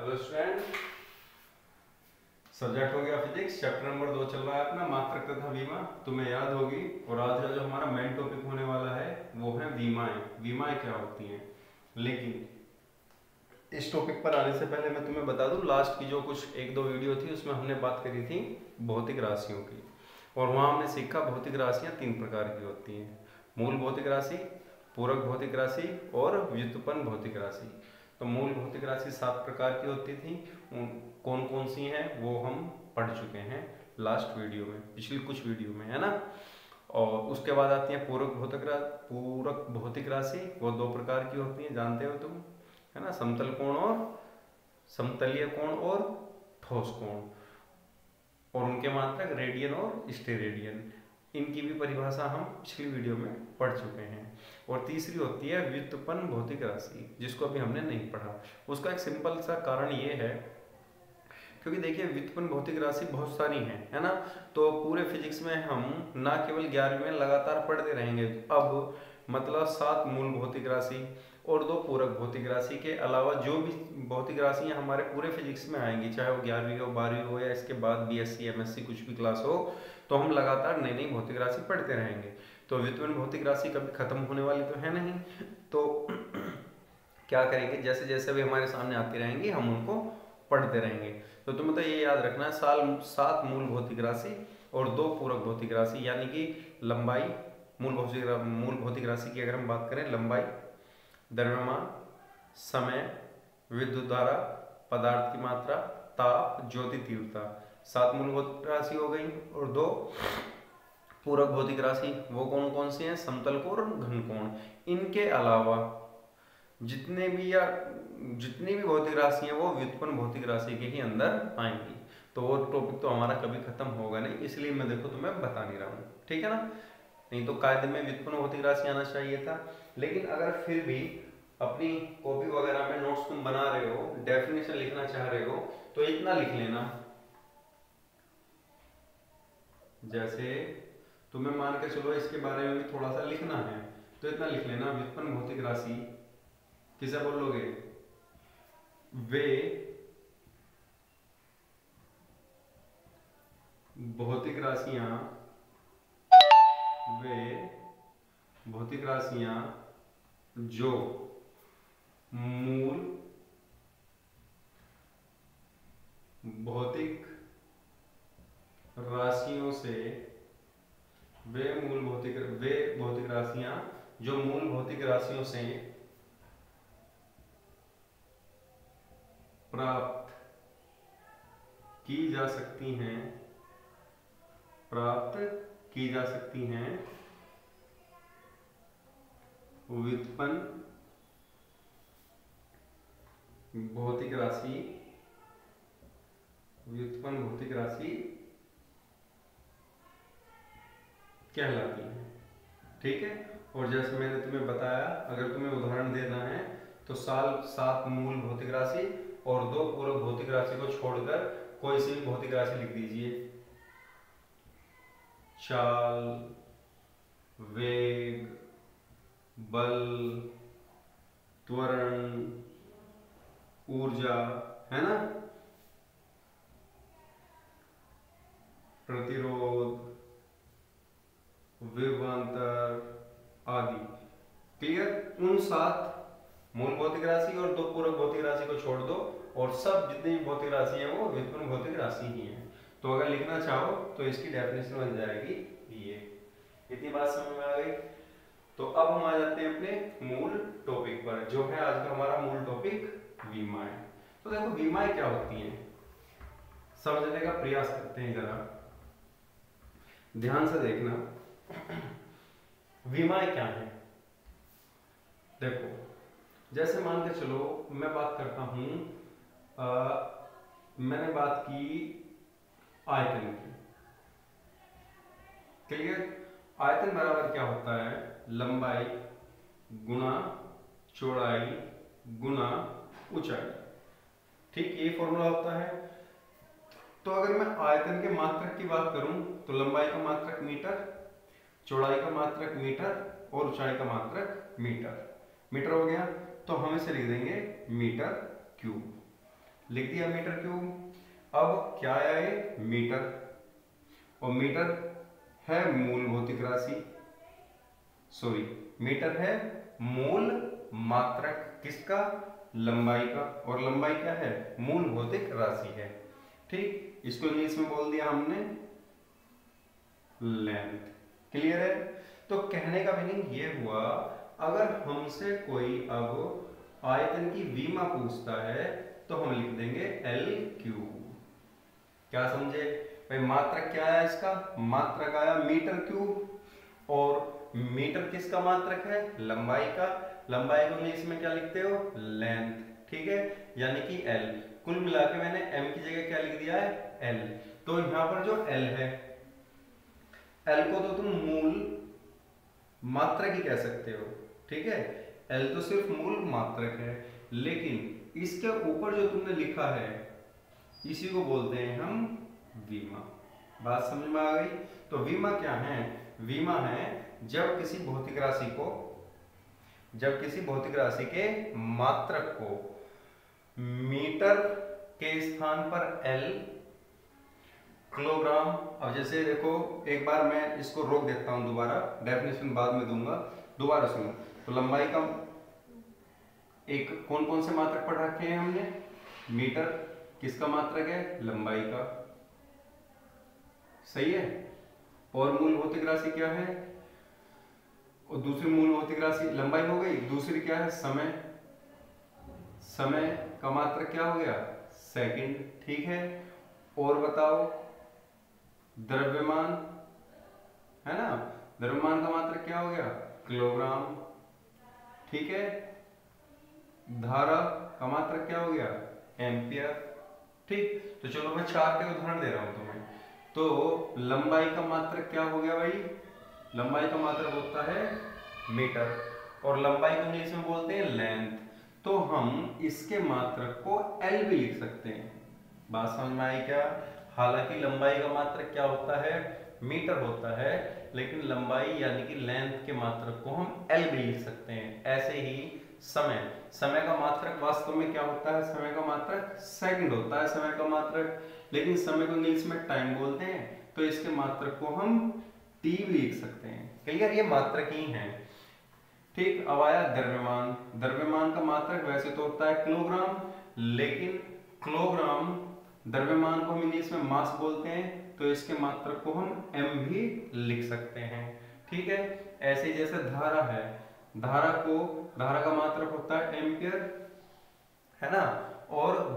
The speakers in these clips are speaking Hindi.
हेलो स्टूडेंट, सब्जेक्ट हो गया फिजिक्स। चैप्टर नंबर 2 चल रहा है अपना, मात्रक तथा विमा। तुम्हें याद होगी। और आज का जो हमारा मेन टॉपिक होने वाला है वो है विमाएं। विमाएं क्या होती हैं। लेकिन इस टॉपिक पर आने से पहले मैं तुम्हें बता दूं, लास्ट की जो कुछ एक दो वीडियो थी उसमें हमने बात करी थी भौतिक राशियों की। और वहाँ हमने सीखा भौतिक राशियाँ 3 प्रकार की होती हैं: मूल भौतिक राशि, पूरक भौतिक राशि और व्युत्पन्न भौतिक राशि। तो मूल भौतिक राशि 7 प्रकार की होती थी। कौन कौन सी हैं वो हम पढ़ चुके हैं लास्ट वीडियो में, पिछली कुछ वीडियो में, है ना। और उसके बाद आती है पूरक भौतिक राशि। वो 2 प्रकार की होती हैं, जानते हो तुम, है ना। समतलीय कोण और ठोस कोण, और उनके मात्रक रेडियन और स्टेरेडियन। इनकी भी परिभाषा हम पिछली वीडियो में पढ़ चुके हैं। और तीसरी होती है व्युत्पन्न भौतिक राशि, जिसको अभी हमने नहीं पढ़ा। उसका एक सिंपल सा कारण ये है, क्योंकि देखिए व्युत्पन्न भौतिक राशि बहुत सारी हैं, है ना। तो पूरे फिजिक्स में हम ना केवल 11वीं में लगातार पढ़ते रहेंगे। अब मतलब 7 मूल भौतिक राशि और 2 पूरक भौतिक राशि के अलावा जो भी भौतिक राशियां हमारे पूरे फिजिक्स में आएंगी, चाहे वो 11वीं हो, 12वीं हो, या इसके बाद बीएससी एमएससी कुछ भी क्लास हो, तो हम लगातार नई नई भौतिक राशि पढ़ते रहेंगे। तो व्युत्पन्न भौतिक राशि कभी खत्म होने वाली तो है नहीं। तो क्या करेंगे, जैसे जैसे भी हमारे सामने आती रहेंगी हम उनको पढ़ते रहेंगे। तो तुम्हें तो ये याद रखना है, 7 मूल भौतिक राशि और 2 पूरक भौतिक राशि, यानी कि लंबाई, मूल भौतिक राशि की अगर हम बात करें, लंबाई, द्रव्यमान, समय, विद्युत धारा, पदार्थ की मात्रा, ताप, ज्योति तीव्रता, 7 मूल भौतिक राशि हो गई। और 2 पूरक भौतिक राशि, वो कौन कौन सी हैं? समतल कोण और घन कोण। इनके अलावा जितनी भी भौतिक राशि हैं वो व्युत्पन्न भौतिक राशि के ही अंदर आएंगी। तो वो टॉपिक तो हमारा कभी खत्म होगा नहीं, इसलिए मैं देखो तुम्हें बता नहीं रहा हूँ, ठीक है ना। नहीं तो कायदे में व्युत्पन्न भौतिक राशि आना चाहिए था। लेकिन अगर फिर भी अपनी कॉपी वगैरह में नोट्स तुम बना रहे हो, डेफिनेशन लिखना चाह रहे हो, तो इतना लिख लेना। जैसे तुम्हें मान के चलो इसके बारे में भी थोड़ा सा लिखना है, तो इतना लिख लेना, व्युत्पन्न भौतिक राशि किसे बोलोगे? वे भौतिक राशियां जो मूल भौतिक राशियों से वे भौतिक राशियां जो मूल भौतिक राशियों से प्राप्त की जा सकती हैं व्युत्पन्न भौतिक राशि कहलाती है, ठीक है। और जैसे मैंने तुम्हें बताया, अगर तुम्हें उदाहरण देना है तो 7 मूल भौतिक राशि और 2 पूरक भौतिक राशि को छोड़कर कोई सी भी भौतिक राशि लिख दीजिए। चाल, वेग, बल, त्वरण, ऊर्जा, है ना, प्रतिरोध, विभवांतर आदि। क्लियर? उन 7 मूल भौतिक राशि और 2 पूरक भौतिक राशि को छोड़ दो, और सब जितनी भी भौतिक राशि है वो व्युत्पन्न भौतिक राशि ही है। तो अगर लिखना चाहो तो इसकी डेफिनेशन बन जाएगी ये। इतनी बात समझ में आ गई? तो अब हम आ जाते हैं अपने मूल टॉपिक पर, जो है आज का हमारा मूल टॉपिक विमाएं। तो देखो विमाएं क्या होती हैं, समझने का प्रयास करते हैं, जरा ध्यान से देखना। विमाएं क्या है? देखो, जैसे मान के चलो मैं बात करता हूं, मैंने बात की आयतन की। क्लियर? आयतन बराबर क्या होता है? लंबाई गुना चौड़ाई गुना ऊंचाई, ठीक, ये फॉर्मूला होता है। तो अगर मैं आयतन के मात्रक की बात करूं तो लंबाई का मात्रक मीटर, चौड़ाई का मात्रक मीटर और ऊंचाई का मात्रक मीटर हो गया। तो हम इसे लिख देंगे मीटर क्यूब। लिख दिया मीटर क्यूब। अब क्या आया ये मीटर, और मीटर है मूल भौतिक राशि, सॉरी मीटर है मूल मात्रक किसका, लंबाई का, और लंबाई क्या है मूल भौतिक राशि है। ठीक, इसको इंग्लिश में बोल दिया हमने लेंथ। क्लियर है। तो कहने का मीनिंग ये हुआ, अगर हमसे कोई अब आयतन की विमा पूछता है तो हम लिख देंगे L क्यूब। क्या समझे भाई, मात्रक क्या आया इसका, मात्रक आया मीटर क्यूब, और मीटर किसका मात्रक है, लंबाई का, लंबाई को इंग्लिश में क्या लिखते हो लेंथ। ठीक है, यानी कि L। कुल मिला के मैंने M की जगह क्या लिख दिया है L। तो यहां पर जो L है, L को तो तुम मूल मात्रक ही कह सकते हो। ठीक है, L तो सिर्फ मूल मात्रक है, लेकिन इसके ऊपर जो तुमने लिखा है इसी को बोलते हैं हम विमा। बात समझ में आ गई। तो विमा क्या है, विमा है जब किसी भौतिक राशि के मात्रक को मीटर के स्थान पर L किलोग्राम। अब जैसे देखो, एक बार मैं इसको रोक देता हूं, दोबारा डेफिनेशन बाद में दूंगा, दोबारा सुनो। तो लंबाई का एक कौन कौन से मात्रक पढ़ रखे हैं हमने, मीटर किसका मात्रक है, लंबाई का, सही है। और मूल भौतिक राशि क्या है, और दूसरी मूल भौतिक राशि लंबाई हो गई, दूसरी क्या है समय, समय का मात्रक क्या हो गया सेकंड। ठीक है, और बताओ द्रव्यमान है ना, द्रव्यमान का मात्रक क्या हो गया किलोग्राम। ठीक है, धारा का मात्रक क्या हो गया एम्पियर। ठीक, तो चलो मैं 4 के उदाहरण दे रहा हूं तुम्हें। तो लंबाई का मात्रक क्या हो गया भाई, लंबाई का मात्रक होता है मीटर, और लंबाई को इंग्लिश में बोलते हैं लेंथ। तो हम इसके मात्रक को L भी लिख सकते हैं। बात समझ में आई क्या। हालांकि लंबाई का मात्रक क्या होता है मीटर होता है, लेकिन लंबाई यानी कि लेंथ के मात्रक को हम L भी लिख सकते हैं। ऐसे ही समय, समय का मात्रक वास्तव में क्या होता है, समय का मात्रक सेकंड होता है समय का मात्रक, लेकिन समय को इंग्लिश में टाइम बोलते हैं, तो इसके मात्रक को हम T भी लिख सकते हैं। क्लियर, ये मात्रक ही हैं। ठीक, अब आया द्रव्यमान। द्रव्यमान का मात्रक वैसे तो होता है किलोग्राम, लेकिन किलोग्राम द्रव्यमान को हम इंग्लिश में मास बोलते हैं, तो इसके मात्रक को हम M भी लिख सकते हैं। ठीक है, ऐसे जैसे धारा है, धारा का मात्रक होता है एम्पियर, है ना, और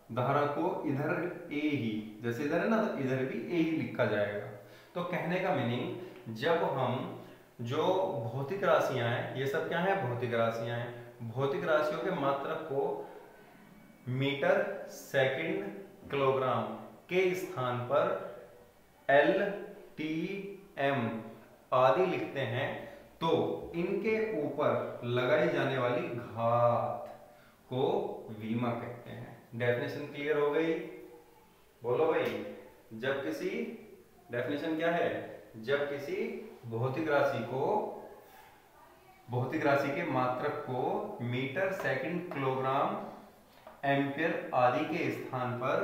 धारा को इधर A ही, जैसे इधर है ना, तो इधर भी A ही लिखा जाएगा। तो कहने का मीनिंग, जब हम जो भौतिक राशियां हैं, ये सब क्या है भौतिक राशियां हैं, भौतिक राशियों के मात्रक को मीटर सेकंड किलोग्राम के स्थान पर L T M आदि लिखते हैं, तो इनके ऊपर लगाई जाने वाली घात को विमा कहते हैं। डेफिनेशन क्लियर हो गई, बोलो भाई। जब किसी, डेफिनेशन क्या है, जब किसी भौतिक राशि के मात्रक को मीटर सेकंड किलोग्राम एम्पियर आदि के स्थान पर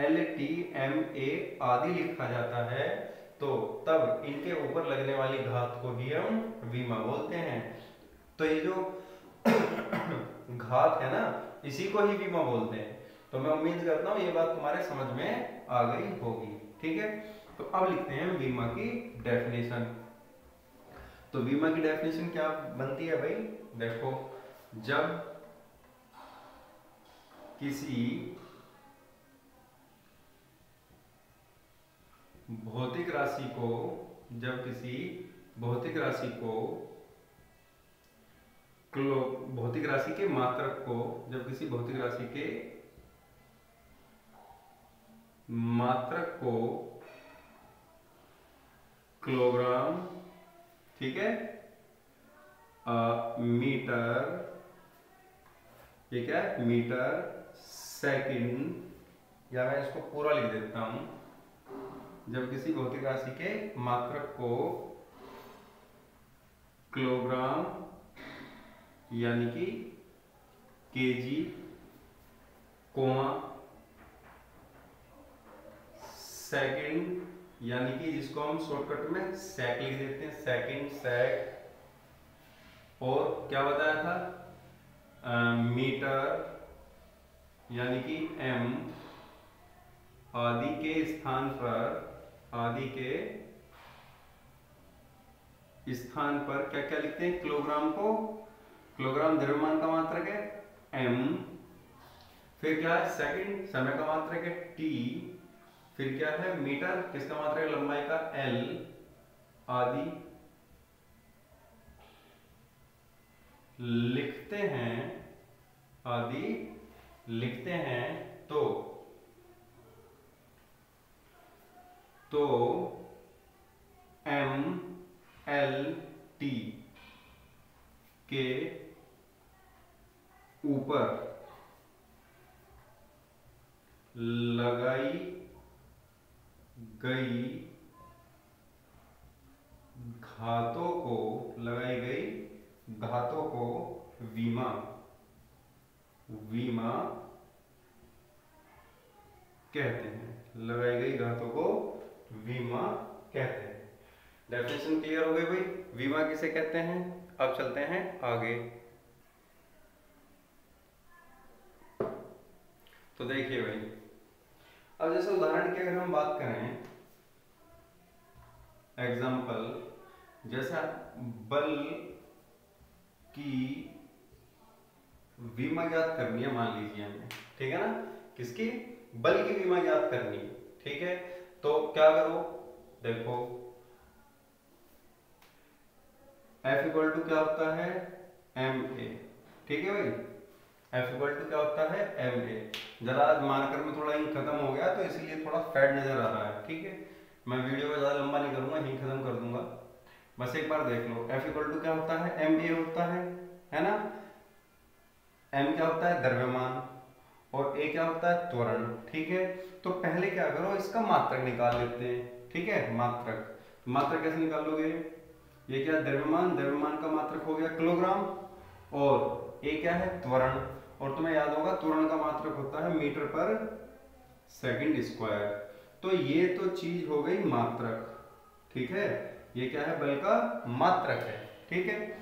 L T M A आदि लिखा जाता है, तो तब इनके ऊपर लगने वाली घात को ही हम विमा बोलते हैं। तो ये जो घात है ना, इसी को ही विमा बोलते हैं। तो मैं उम्मीद करता हूँ ये बात तुम्हारे समझ में आ गई होगी। ठीक है, तो अब लिखते हैं विमा की डेफिनेशन। तो विमा की डेफिनेशन क्या बनती है भाई, देखो, जब किसी भौतिक राशि को भौतिक राशि के मात्रक को, जब किसी भौतिक राशि के मात्रक को किलोग्राम, ठीक है, मीटर, ये क्या है मीटर सेकंड, या मैं इसको पूरा लिख देता हूं, जब किसी भौतिक राशि के मात्रक को किलोग्राम यानी कि केजी कोमा सेकंड, यानी कि जिसको हम शॉर्टकट में सेक लिख देते हैं, सेकंड सेक। और क्या बताया था, मीटर यानी कि एम, आदि के स्थान पर क्या क्या लिखते हैं, किलोग्राम को, किलोग्राम द्रव्यमान का मात्रक है एम, फिर क्या है सेकंड समय का मात्रक है टी, फिर क्या है मीटर किसका मात्रक है लंबाई का एल, आदि लिखते हैं, तो एम एल टी के ऊपर लगाई गई घातों को वीमा कहते हैं, लगाई गई घातों को वीमा कहते हैं। डेफिनेशन क्लियर हो गई भाई, वीमा किसे कहते हैं। अब चलते हैं आगे। तो देखिए भाई, अब जैसे उदाहरण की अगर हम बात करें, एग्जाम्पल, जैसा बल की वीमा ज्ञात करनी है, मान लीजिए हमें, ठीक है ना, किसकी, बल की वीमा ज्ञात करनी है, ठीक है। तो क्या करो, देखो F इक्वल टू क्या होता है ma, ठीक है भाई, F इक्वल टू क्या होता है ma। जरा आज मार्कर में थोड़ा इंक खत्म हो गया तो इसलिए थोड़ा फेड नजर आ रहा है, ठीक है। मैं वीडियो को ज्यादा लंबा नहीं करूंगा, यहीं खत्म कर दूंगा, बस एक बार देख लो। F इक्वल टू क्या होता है ma होता है ना। m क्या होता है द्रव्यमान, और a क्या होता है त्वरण, ठीक है। तो पहले क्या करो, इसका मात्रक निकाल लेते हैं, ठीक है। मात्रक कैसे निकालोगे, ये क्या द्रव्यमान, द्रव्यमान का मात्रक हो गया किलोग्राम, और a क्या है त्वरण, और तुम्हें याद होगा त्वरण का मात्रक होता है मीटर पर सेकंड स्क्वायर। तो ये तो चीज हो गई मात्रक, ठीक है, ये क्या है बल का मात्रक है, ठीक है।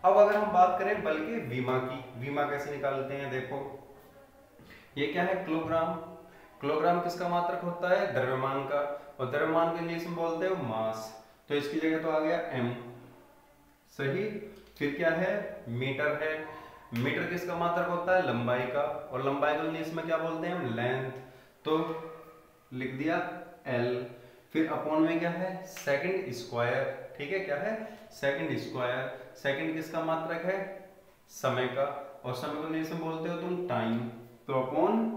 अब अगर हम बात करें बल के वीमा की, वीमा कैसे निकालते हैं, देखो ये क्या है किलोग्राम, किलोग्राम किसका मात्रक होता है द्रव्यमान का, और द्रव्यमान को इंग्लिश में बोलते हैं मास, तो इसकी जगह तो आ गया m, सही। फिर क्या है मीटर है, मीटर किसका मात्रक होता है लंबाई का, और लंबाई को इंग्लिश में क्या बोलते हैं हम लेंथ, तो लिख दिया l। फिर अपॉन में क्या है सेकंड स्क्वायर, ठीक है, क्या है सेकंड स्क्वायर, सेकंड किसका मात्रक है समय का, और समय को इंग्लिश में बोलते हो तुम टाइम, तो अपॉन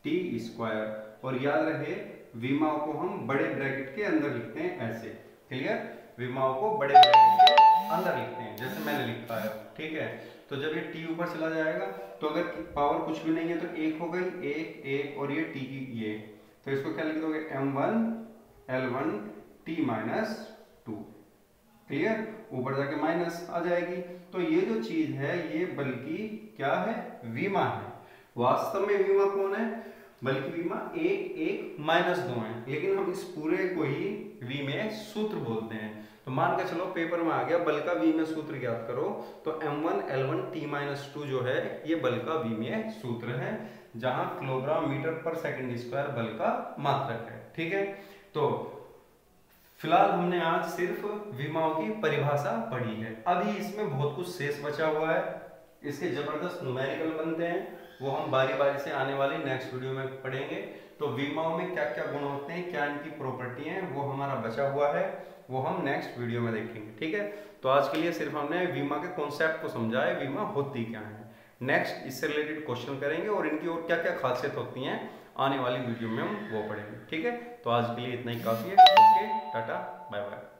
टी स्क्वायर। और याद रहे विमाओं को हम बड़े ब्रैकेट के अंदर लिखते हैं ऐसे, क्लियर, विमाओं को बड़े ब्रैकेट के अंदर लिखते हैं जैसे मैंने लिखा है, ठीक है। तो जब ये टी ऊपर चला जाएगा तो अगर पावर कुछ भी नहीं है तो एक हो गई, एक और ये टी की ये, तो इसको क्या लिख दोगे m1 l1 t minus 2, clear, ऊपर जाके माइनस आ जाएगी। तो ये जो चीज है ये बल्कि क्या है विमा है, वास्तव में विमा कौन है, बल्कि विमा एक माइनस 2 है, लेकिन हम इस पूरे को ही वी में सूत्र बोलते हैं। तो मान के चलो पेपर में आ गया बल का वी में सूत्र ज्ञात करो, तो m1 l1 t माइनस 2 जो है ये बल का वी में सूत्र है, जहां किलोग्राम मीटर पर सेकंड स्क्वायर बल का मात्रक है, ठीक है। तो फिलहाल हमने आज सिर्फ विमाओं की परिभाषा पढ़ी है, अभी इसमें बहुत कुछ शेष बचा हुआ है, इसके जबरदस्त न्यूमेरिकल बनते हैं, वो हम बारी बारी से आने वाली नेक्स्ट वीडियो में पढ़ेंगे। तो विमाओं में क्या क्या गुण होते हैं, क्या इनकी प्रॉपर्टी हैं, वो हमारा बचा हुआ है, वो हम नेक्स्ट वीडियो में देखेंगे, ठीक है। तो आज के लिए सिर्फ हमने विमा के कॉन्सेप्ट को समझा है, विमा होती क्या है। नेक्स्ट इससे रिलेटेड क्वेश्चन करेंगे और इनकी और क्या क्या खासियत होती हैं आने वाली वीडियो में हम वो पढ़ेंगे, ठीक है। तो आज के लिए इतना ही काफी है, ओके, टाटा बाय बाय।